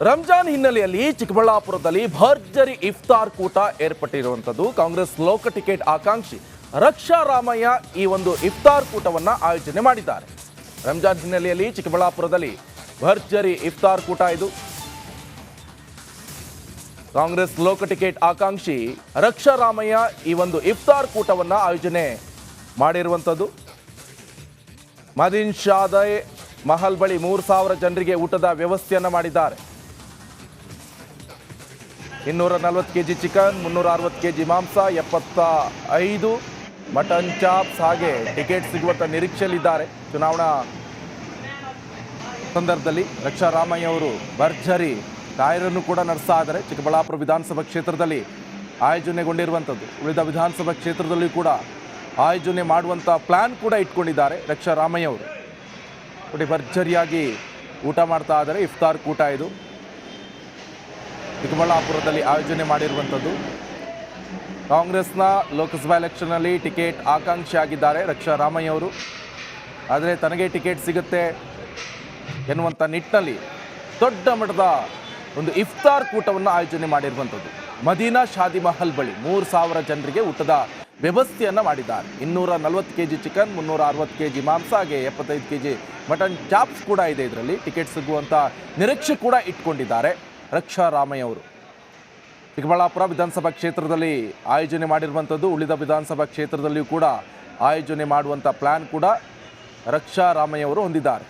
ರಂಜಾನ್ ಹಿನ್ನೆಲೆಯಲ್ಲಿ ಚಿಕ್ಕಬಳ್ಳಾಪುರದಲ್ಲಿ ಭರ್ಜರಿ ಇಫ್ತಾರ್ ಕೂಟ ಏರ್ಪಟ್ಟಿರುವಂಥದ್ದು. ಕಾಂಗ್ರೆಸ್ ಲೋಕ ಟಿಕೆಟ್ ಆಕಾಂಕ್ಷಿ ರಕ್ಷಾ ರಾಮಯ್ಯ ಈ ಒಂದು ಇಫ್ತಾರ್ ಕೂಟವನ್ನು ಆಯೋಜನೆ ಮಾಡಿದ್ದಾರೆ. ರಂಜಾನ್ ಹಿನ್ನೆಲೆಯಲ್ಲಿ ಚಿಕ್ಕಬಳ್ಳಾಪುರದಲ್ಲಿ ಭರ್ಜರಿ ಇಫ್ತಾರ್ ಕೂಟ ಇದು. ಕಾಂಗ್ರೆಸ್ ಲೋಕ ಟಿಕೆಟ್ ಆಕಾಂಕ್ಷಿ ರಕ್ಷಾ ರಾಮಯ್ಯ ಈ ಒಂದು ಇಫ್ತಾರ್ ಕೂಟವನ್ನು ಆಯೋಜನೆ ಮಾಡಿರುವಂಥದ್ದು. ಮದೀನ್ ಶಾದೈ ಮಹಲ್ ಬಳಿ 3,000 ಜನರಿಗೆ ಊಟದ ವ್ಯವಸ್ಥೆಯನ್ನು ಮಾಡಿದ್ದಾರೆ. 240 ಕೆಜಿ ಚಿಕನ್, 360 ಕೆಜಿ ಮಾಂಸ, 75 ಮಟನ್ ಚಾಪ್ಸ್ ಹಾಗೆ ಟಿಕೆಟ್ ಸಿಗುವಂಥ ನಿರೀಕ್ಷೆಯಲ್ಲಿದ್ದಾರೆ. ಚುನಾವಣಾ ಸಂದರ್ಭದಲ್ಲಿ ರಕ್ಷಾ ರಾಮಯ್ಯ ಅವರು ಭರ್ಜರಿ ಕಾಯರನ್ನು ಕೂಡ ನಡೆಸ್ತಾ ಇದ್ದಾರೆ. ಚಿಕ್ಕಬಳ್ಳಾಪುರ ವಿಧಾನಸಭಾ ಕ್ಷೇತ್ರದಲ್ಲಿ ಆಯೋಜನೆಗೊಂಡಿರುವಂಥದ್ದು. ಉಳಿದ ವಿಧಾನಸಭಾ ಕ್ಷೇತ್ರದಲ್ಲಿ ಕೂಡ ಆಯೋಜನೆ ಮಾಡುವಂಥ ಪ್ಲಾನ್ ಕೂಡ ಇಟ್ಕೊಂಡಿದ್ದಾರೆ ರಕ್ಷಾ ರಾಮಯ್ಯ ಅವರು. ನೋಡಿ, ಭರ್ಜರಿಯಾಗಿ ಊಟ ಮಾಡ್ತಾ ಇದ್ದಾರೆ. ಇಫ್ತಾರ್ ಕೂಟ ಇದು ಚಿಕ್ಕಬಳ್ಳಾಪುರದಲ್ಲಿ ಆಯೋಜನೆ ಮಾಡಿರುವಂಥದ್ದು. ಕಾಂಗ್ರೆಸ್ನ ಲೋಕಸಭಾ ಎಲೆಕ್ಷನ್ನಲ್ಲಿ ಟಿಕೆಟ್ ಆಕಾಂಕ್ಷಿ ಆಗಿದ್ದಾರೆ ರಕ್ಷಾ ರಾಮಯ್ಯ ಅವರು. ಆದರೆ ತನಗೆ ಟಿಕೆಟ್ ಸಿಗುತ್ತೆ ಎನ್ನುವಂಥ ನಿಟ್ಟಿನಲ್ಲಿ ದೊಡ್ಡ ಮಟ್ಟದ ಒಂದು ಇಫ್ತಾರ್ ಕೂಟವನ್ನು ಆಯೋಜನೆ ಮಾಡಿರುವಂಥದ್ದು. ಮದೀನಾ ಶಾದಿ ಮಹಲ್ ಬಳಿ 3,000 ಜನರಿಗೆ ಊಟದ ವ್ಯವಸ್ಥೆಯನ್ನು ಮಾಡಿದ್ದಾರೆ. 240 ಕೆಜಿ ಚಿಕನ್, 360 ಕೆಜಿ ಮಾಂಸ ಹಾಗೆ 75 ಕೆಜಿ ಮಟನ್ ಚಾಪ್ಸ್ ಕೂಡ ಇದೆ. ಇದರಲ್ಲಿ ಟಿಕೆಟ್ ಸಿಗುವಂಥ ನಿರೀಕ್ಷೆ ಕೂಡ ಇಟ್ಕೊಂಡಿದ್ದಾರೆ ರಕ್ಷಾ ರಾಮಯ್ಯ ಅವರು. ಚಿಕ್ಕಬಳ್ಳಾಪುರ ವಿಧಾನಸಭಾ ಕ್ಷೇತ್ರದಲ್ಲಿ ಆಯೋಜನೆ ಮಾಡಿರುವಂಥದ್ದು. ಉಳಿದ ವಿಧಾನಸಭಾ ಕ್ಷೇತ್ರದಲ್ಲಿಯೂ ಕೂಡ ಆಯೋಜನೆ ಮಾಡುವಂಥ ಪ್ಲಾನ್ ಕೂಡ ರಕ್ಷಾ ರಾಮಯ್ಯ ಅವರು ಹೊಂದಿದ್ದಾರೆ.